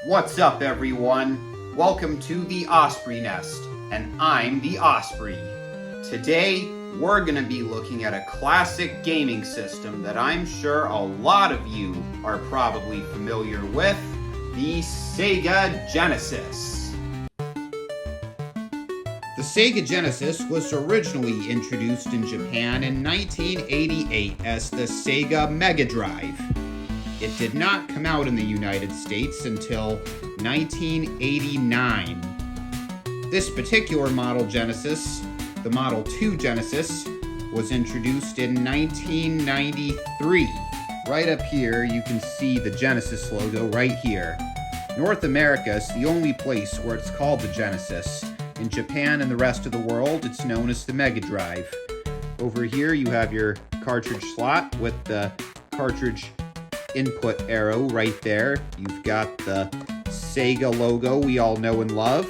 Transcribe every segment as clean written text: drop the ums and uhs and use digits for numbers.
What's up, everyone? Welcome to the Osprey Nest, and I'm the Osprey. Today, we're going to be looking at a classic gaming system that I'm sure a lot of you are probably familiar with, the Sega Genesis. The Sega Genesis was originally introduced in Japan in 1988 as the Sega Mega Drive. It did not come out in the United States until 1989. This particular model Genesis, the Model 2 Genesis, was introduced in 1993. Right up here, you can see the Genesis logo right here. North America is the only place where it's called the Genesis. In Japan and the rest of the world, it's known as the Mega Drive. Over here, you have your cartridge slot with the cartridge input arrow right there. You've got the Sega logo we all know and love.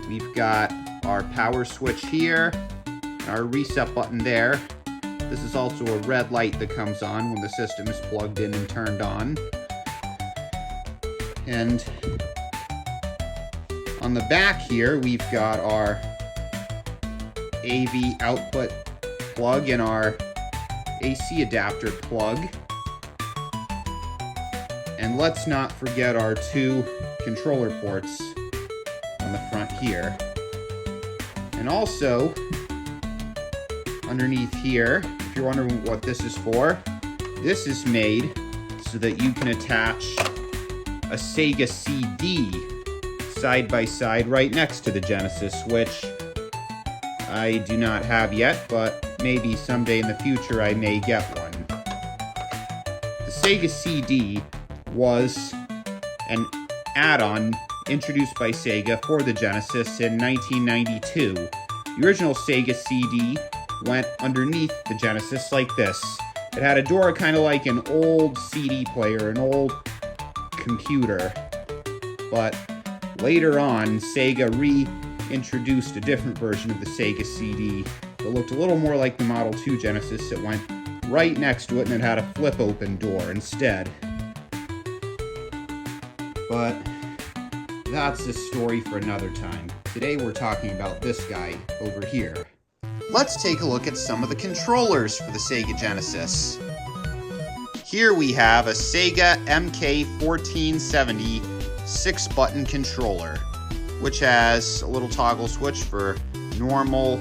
We've got our power switch here, and our reset button there. This is also a red light that comes on when the system is plugged in and turned on. And on the back here, we've got our AV output plug and our AC adapter plug. And let's not forget our two controller ports on the front here. And also, underneath here, if you're wondering what this is for, this is made so that you can attach a Sega CD side by side right next to the Genesis, which I do not have yet, but maybe someday in the future I may get one. The Sega CD was an add-on introduced by Sega for the Genesis in 1992. The original Sega CD went underneath the Genesis like this. It had a door kind of like an old CD player, an old computer. But later on, Sega reintroduced a different version of the Sega CD that looked a little more like the Model 2 Genesis. It went right next to it and it had a flip-open door instead. But that's a story for another time. Today we're talking about this guy over here. Let's take a look at some of the controllers for the Sega Genesis. Here we have a Sega MK1470 6-button controller, which has a little toggle switch for normal,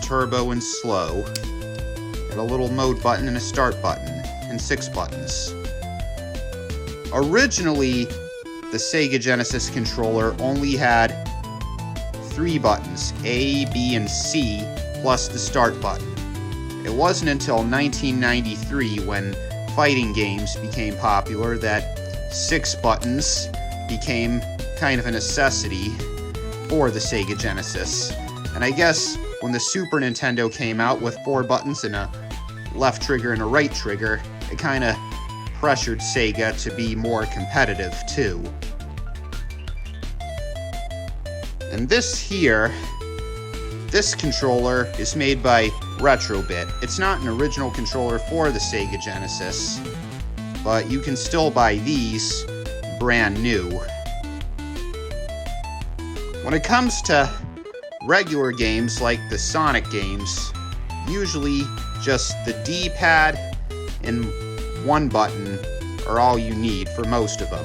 turbo, and slow, and a little mode button and a start button, and 6 buttons. Originally, the Sega Genesis controller only had 3 buttons, A, B, and C, plus the start button. It wasn't until 1993, when fighting games became popular, that 6 buttons became kind of a necessity for the Sega Genesis. And I guess when the Super Nintendo came out with 4 buttons and a left trigger and a right trigger, it kind of pressured Sega to be more competitive too. And this controller is made by Retrobit. It's not an original controller for the Sega Genesis, but you can still buy these brand new. When it comes to regular games like the Sonic games, usually just the D-pad and 1 button are all you need for most of them.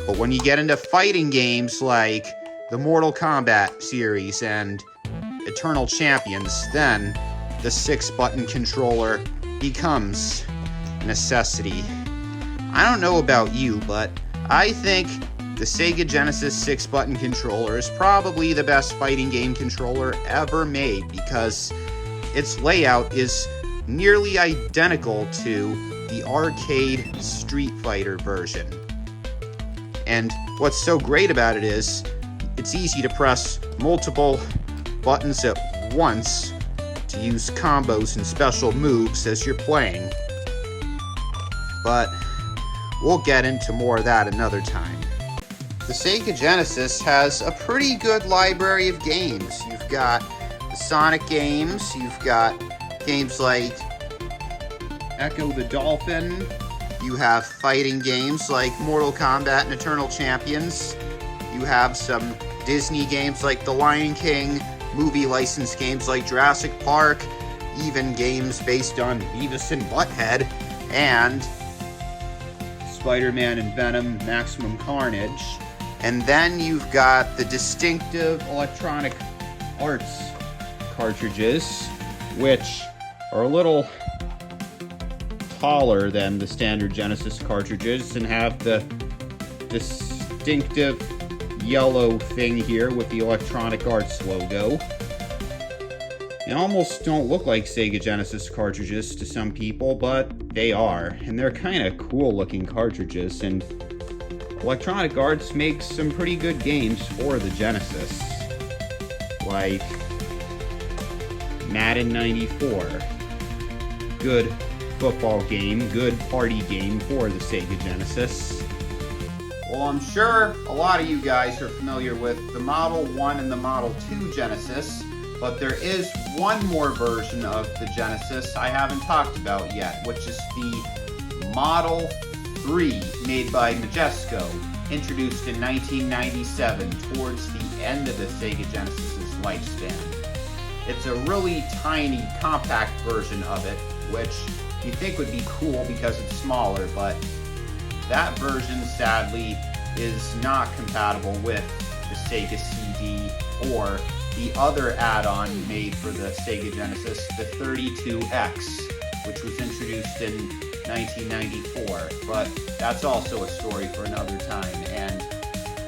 But when you get into fighting games like the Mortal Kombat series and Eternal Champions, then the 6-button controller becomes a necessity. I don't know about you, but I think the Sega Genesis 6-button controller is probably the best fighting game controller ever made, because its layout is nearly identical to the arcade Street Fighter version. And what's so great about it is it's easy to press multiple buttons at once to use combos and special moves as you're playing. But we'll get into more of that another time. The Sega Genesis has a pretty good library of games. You've got the Sonic games, you've got games like Echo the Dolphin, You have fighting games like Mortal Kombat and Eternal Champions. You have some Disney games like The Lion King, movie license games like Jurassic Park, even games based on Beavis and Butthead, and Spider-Man and Venom Maximum Carnage. And then you've got the distinctive Electronic Arts cartridges, which are a little taller than the standard Genesis cartridges and have the distinctive yellow thing here with the Electronic Arts logo. They almost don't look like Sega Genesis cartridges to some people, but they are, and they're kind of cool looking cartridges, and Electronic Arts makes some pretty good games for the Genesis, like Madden 94, good football game, good party game for the Sega Genesis. Well, I'm sure a lot of you guys are familiar with the Model 1 and the Model 2 Genesis, but there is one more version of the Genesis I haven't talked about yet, which is the Model 3 made by Majesco, introduced in 1997 towards the end of the Sega Genesis's lifespan. It's a really tiny, compact version of it, which you think would be cool because it's smaller, but that version, sadly, is not compatible with the Sega CD or the other add-on made for the Sega Genesis, the 32X, which was introduced in 1994. But that's also a story for another time. And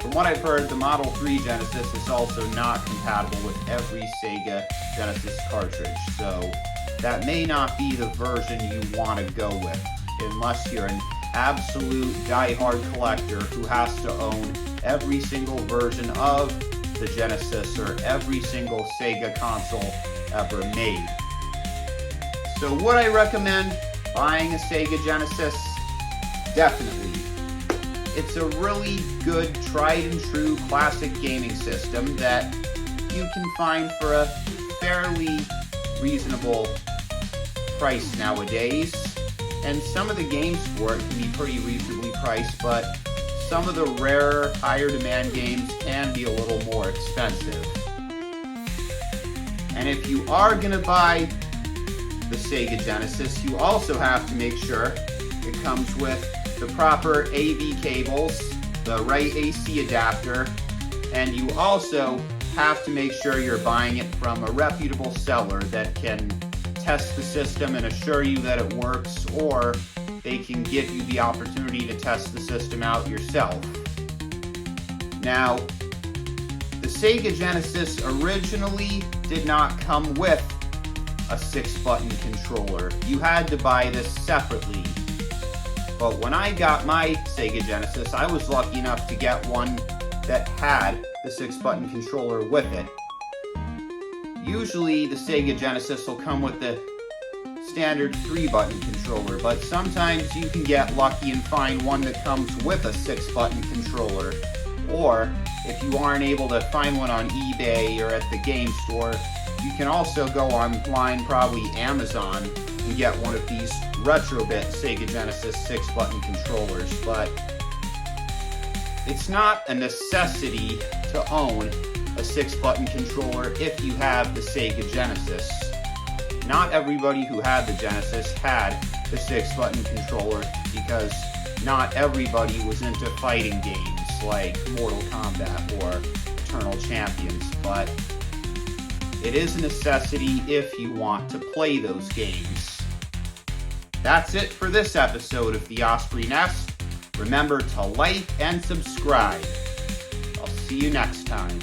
from what I've heard, the Model 3 Genesis is also not compatible with every Sega Genesis cartridge. So that may not be the version you want to go with, unless you're an absolute die-hard collector who has to own every single version of the Genesis or every single Sega console ever made. So would I recommend buying a Sega Genesis? Definitely. It's a really good, tried and true classic gaming system that you can find for a fairly reasonable price nowadays. And some of the games for it can be pretty reasonably priced, but some of the rarer, higher demand games can be a little more expensive. And if you are going to buy the Sega Genesis, you also have to make sure it comes with the proper AV cables, the right AC adapter, and you also have to make sure you're buying it from a reputable seller that can test the system and assure you that it works, or they can give you the opportunity to test the system out yourself. Now, the Sega Genesis originally did not come with a 6-button controller. You had to buy this separately. But when I got my Sega Genesis, I was lucky enough to get one that had the 6-button controller with it. Usually the Sega Genesis will come with the standard 3-button controller, but sometimes you can get lucky and find one that comes with a 6-button controller. Or if you aren't able to find one on eBay or at the game store, you can also go online, probably Amazon, and get one of these Retrobit Sega Genesis 6-button controllers. But it's not a necessity to own a 6-button controller if you have the Sega Genesis. Not everybody who had the Genesis had the 6-button controller, because not everybody was into fighting games like Mortal Kombat or Eternal Champions, but it is a necessity if you want to play those games. That's it for this episode of the Osprey Nest. Remember to like and subscribe. I'll see you next time.